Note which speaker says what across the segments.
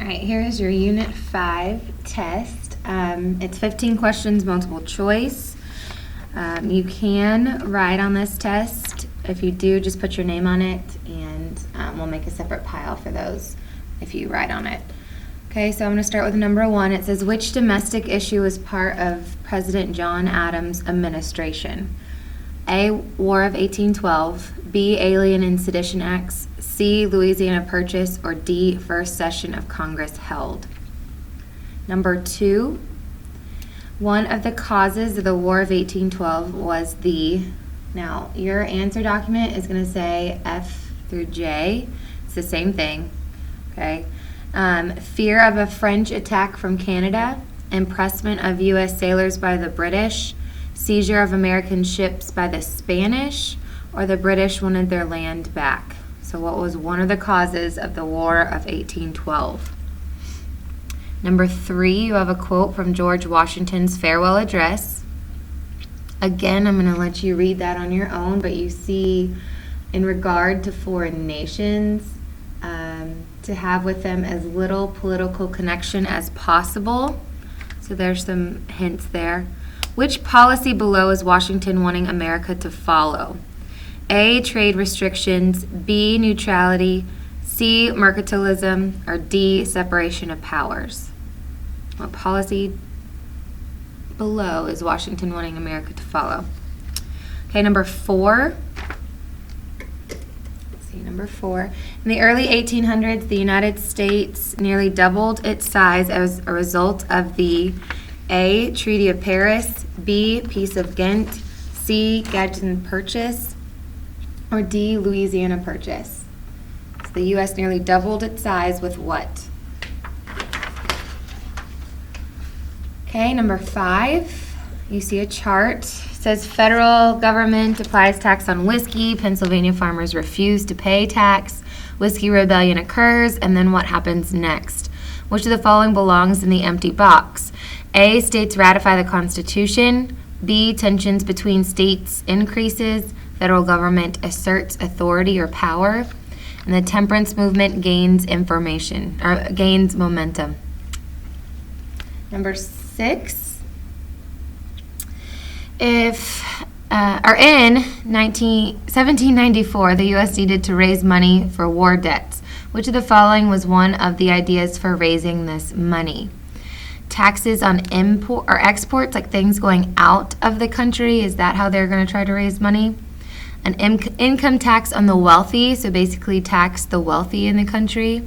Speaker 1: All right, here is your Unit 5 test. It's 15 questions, multiple choice. You can write on this test. If you do, just put your name on it, and we'll make a separate pile for those if you write on it. Okay, so I'm going to start with number 1. It says, which domestic issue was part of President John Adams' administration? A, War of 1812, B, Alien and Sedition Acts, C, Louisiana Purchase, or D, First Session of Congress held. Number 2, one of the causes of the War of 1812 was now your answer document is going to say F through J. It's the same thing, okay? Fear of a French attack from Canada, impressment of U.S. sailors by the British, seizure of American ships by the Spanish, or the British wanted their land back. So what was one of the causes of the War of 1812? Number 3, you have a quote from George Washington's farewell address. Again, I'm going to let you read that on your own, but you see, in regard to foreign nations, to have with them as little political connection as possible. So there's some hints there. Which policy below is Washington wanting America to follow? A, trade restrictions, B, neutrality, C, mercantilism, or D, separation of powers? What policy below is Washington wanting America to follow? Okay, number 4. Number 4. In the early 1800s, the United States nearly doubled its size as a result of the A, Treaty of Paris, B, Peace of Ghent, C, Gadsden Purchase, or D, Louisiana Purchase. So the U.S. nearly doubled its size with what? Okay, number 5. You see a chart. It says federal government applies tax on whiskey. Pennsylvania farmers refuse to pay tax. Whiskey rebellion occurs, and then what happens next? Which of the following belongs in the empty box? A, states ratify the Constitution. B, tensions between states increases. Federal government asserts authority or power. And the temperance movement gains momentum. Number 6. In 1794, the U.S. needed to raise money for war debts. Which of the following was one of the ideas for raising this money? Taxes on import or exports, like things going out of the country. Is that how they're going to try to raise money? An income tax on the wealthy, so basically tax the wealthy in the country.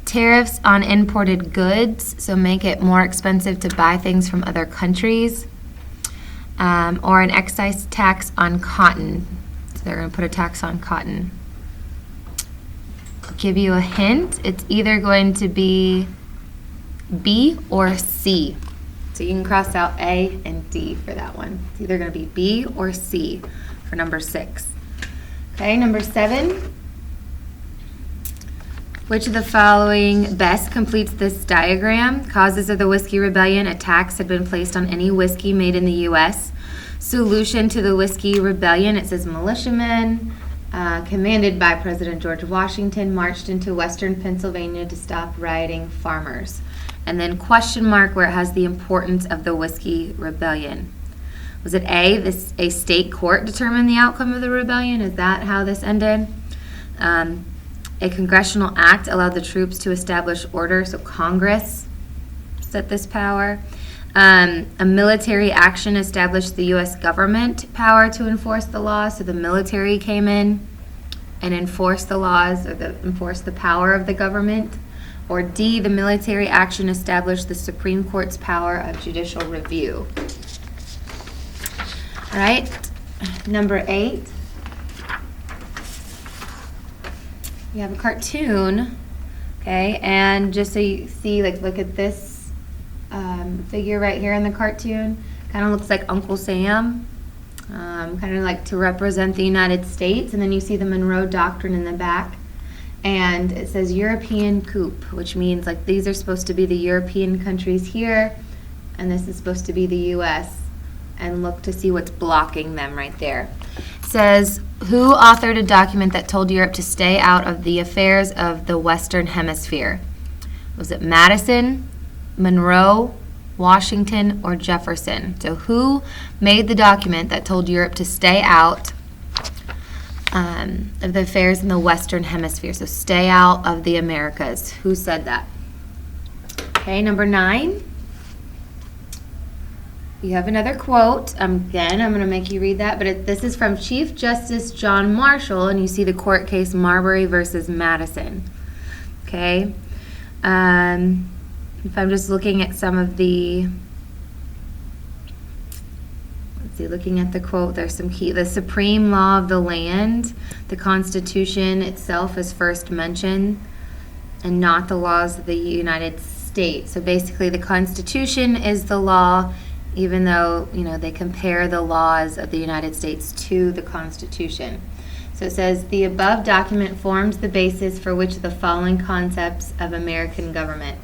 Speaker 1: Tariffs on imported goods, so make it more expensive to buy things from other countries. Or an excise tax on cotton. So they're going to put a tax on cotton. I'll give you a hint. It's either going to be B or C. So you can cross out A and D for that one. It's either going to be B or C for number 6. Okay, number 7. Which of the following best completes this diagram? Causes of the Whiskey Rebellion: a tax had been placed on any whiskey made in the U.S. Solution to the Whiskey Rebellion: it says militiamen, commanded by President George Washington, marched into western Pennsylvania to stop rioting farmers. And then question mark where it has the importance of the Whiskey Rebellion. Was it A, a state court determined the outcome of the rebellion? Is that how this ended? A congressional act allowed the troops to establish order, so Congress set this power. A military action established the U.S. government power to enforce the law, so the military came in and enforced the laws, or enforced the power of the government. Or D, the military action established the Supreme Court's power of judicial review. All right, number 8. You have a cartoon, okay, and just so you see, look at this figure right here in the cartoon. Kind of looks like Uncle Sam, kind of like to represent the United States, and then you see the Monroe Doctrine in the back, and it says European coup, which means like these are supposed to be the European countries here, and this is supposed to be the U.S., and look to see what's blocking them right there. It says, who authored a document that told Europe to stay out of the affairs of the Western Hemisphere? Was it Madison, Monroe, Washington, or Jefferson? So who made the document that told Europe to stay out of the affairs in the Western Hemisphere? So stay out of the Americas. Who said that? Okay, number 9. You have another quote. Again, I'm going to make you read that, but this is from Chief Justice John Marshall, and you see the court case Marbury versus Madison. Okay. If I'm just looking at some of the, looking at the quote, there's some key. The supreme law of the land, the Constitution itself is first mentioned, and not the laws of the United States. So basically, the Constitution is the law, even though, they compare the laws of the United States to the Constitution. So it says, the above document forms the basis for which of the following concepts of American government.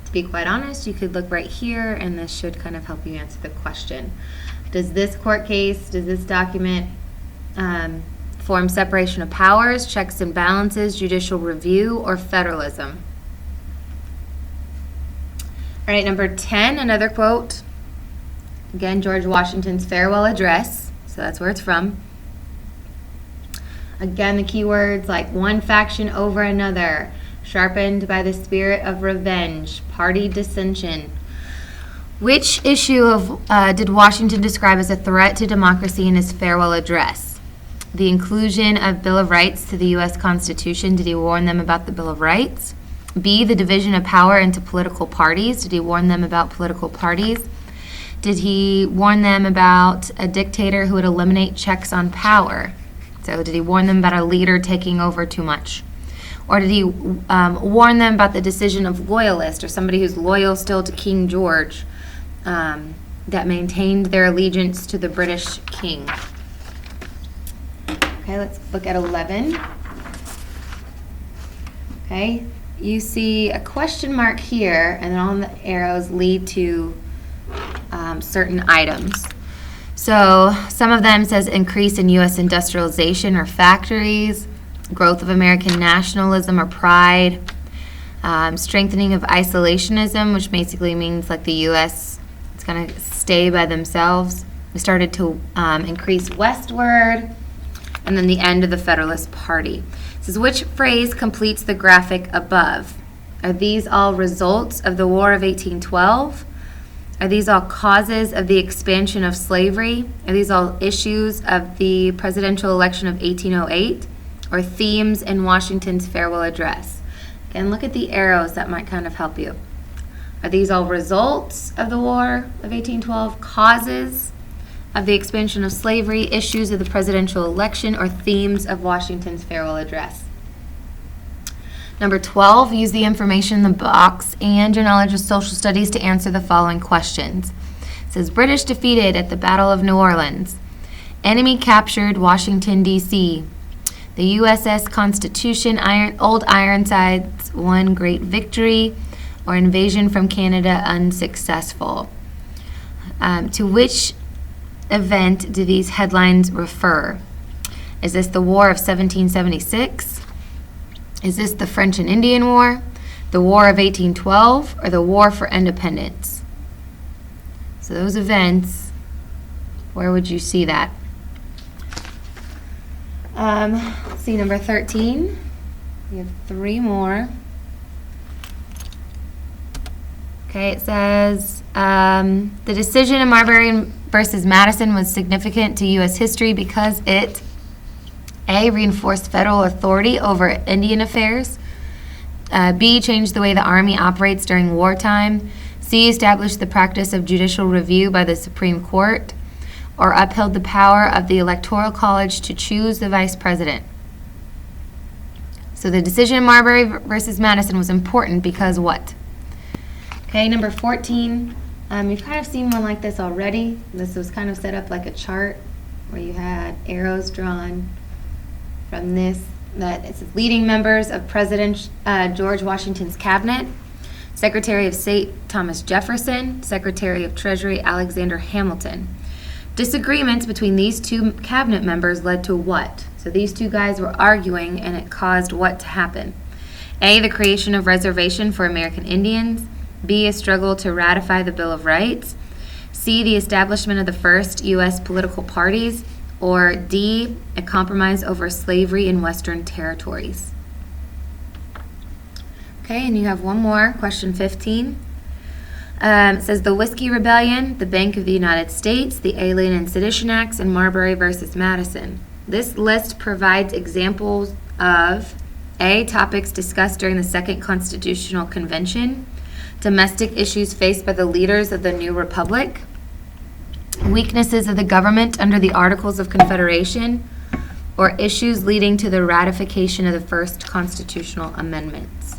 Speaker 1: To be quite honest, you could look right here, and this should kind of help you answer the question. Does this document form separation of powers, checks and balances, judicial review, or federalism? All right, number 10, another quote. Again, George Washington's farewell address. So that's where it's from. Again, the keywords like one faction over another, sharpened by the spirit of revenge, party dissension. Which issue did Washington describe as a threat to democracy in his farewell address? The inclusion of Bill of Rights to the U.S. Constitution. Did he warn them about the Bill of Rights? B, the division of power into political parties. Did he warn them about political parties? Did he warn them about a dictator who would eliminate checks on power? So did he warn them about a leader taking over too much? Or did he warn them about the decision of loyalists, or somebody who's loyal still to King George, that maintained their allegiance to the British king? Okay, let's look at 11. Okay, you see a question mark here, and then all the arrows lead to certain items. So some of them says increase in U.S. industrialization or factories, growth of American nationalism or pride, strengthening of isolationism, which basically means like the U.S. is going to stay by themselves. We started to increase westward, and then the end of the Federalist Party. It says, which phrase completes the graphic above? Are these all results of the War of 1812? Are these all causes of the expansion of slavery? Are these all issues of the presidential election of 1808? Or themes in Washington's farewell address? Again, look at the arrows. That might kind of help you. Are these all results of the War of 1812, causes of the expansion of slavery, issues of the presidential election, or themes of Washington's farewell address? Number 12, use the information in the box and your knowledge of social studies to answer the following questions. It says, British defeated at the Battle of New Orleans. Enemy captured Washington, D.C. The USS Constitution, Old Ironsides won great victory, or invasion from Canada unsuccessful. To which event do these headlines refer? Is this the War of 1776? Is this the French and Indian War, the War of 1812, or the War for Independence? So those events, where would you see that? See number 13. We have 3 more. Okay, it says the decision in Marbury versus Madison was significant to U.S. history because it A, reinforced federal authority over Indian affairs. B, changed the way the Army operates during wartime. C, established the practice of judicial review by the Supreme Court. Or upheld the power of the Electoral College to choose the vice president. So the decision in Marbury versus Madison was important because what? Okay, number 14. You've kind of seen one like this already. This was kind of set up like a chart where you had arrows drawn from this, that it says leading members of President George Washington's cabinet, Secretary of State Thomas Jefferson, Secretary of Treasury Alexander Hamilton. Disagreements between these 2 cabinet members led to what? So these 2 guys were arguing, and it caused what to happen? A, the creation of reservation for American Indians. B, a struggle to ratify the Bill of Rights. C, the establishment of the first U.S. political parties. Or D, a compromise over slavery in Western territories. Okay, and you have one more, question 15. It says the Whiskey Rebellion, the Bank of the United States, the Alien and Sedition Acts, and Marbury versus Madison. This list provides examples of A, topics discussed during the Second Constitutional Convention, domestic issues faced by the leaders of the new republic, weaknesses of the government under the Articles of Confederation, or issues leading to the ratification of the first constitutional amendments.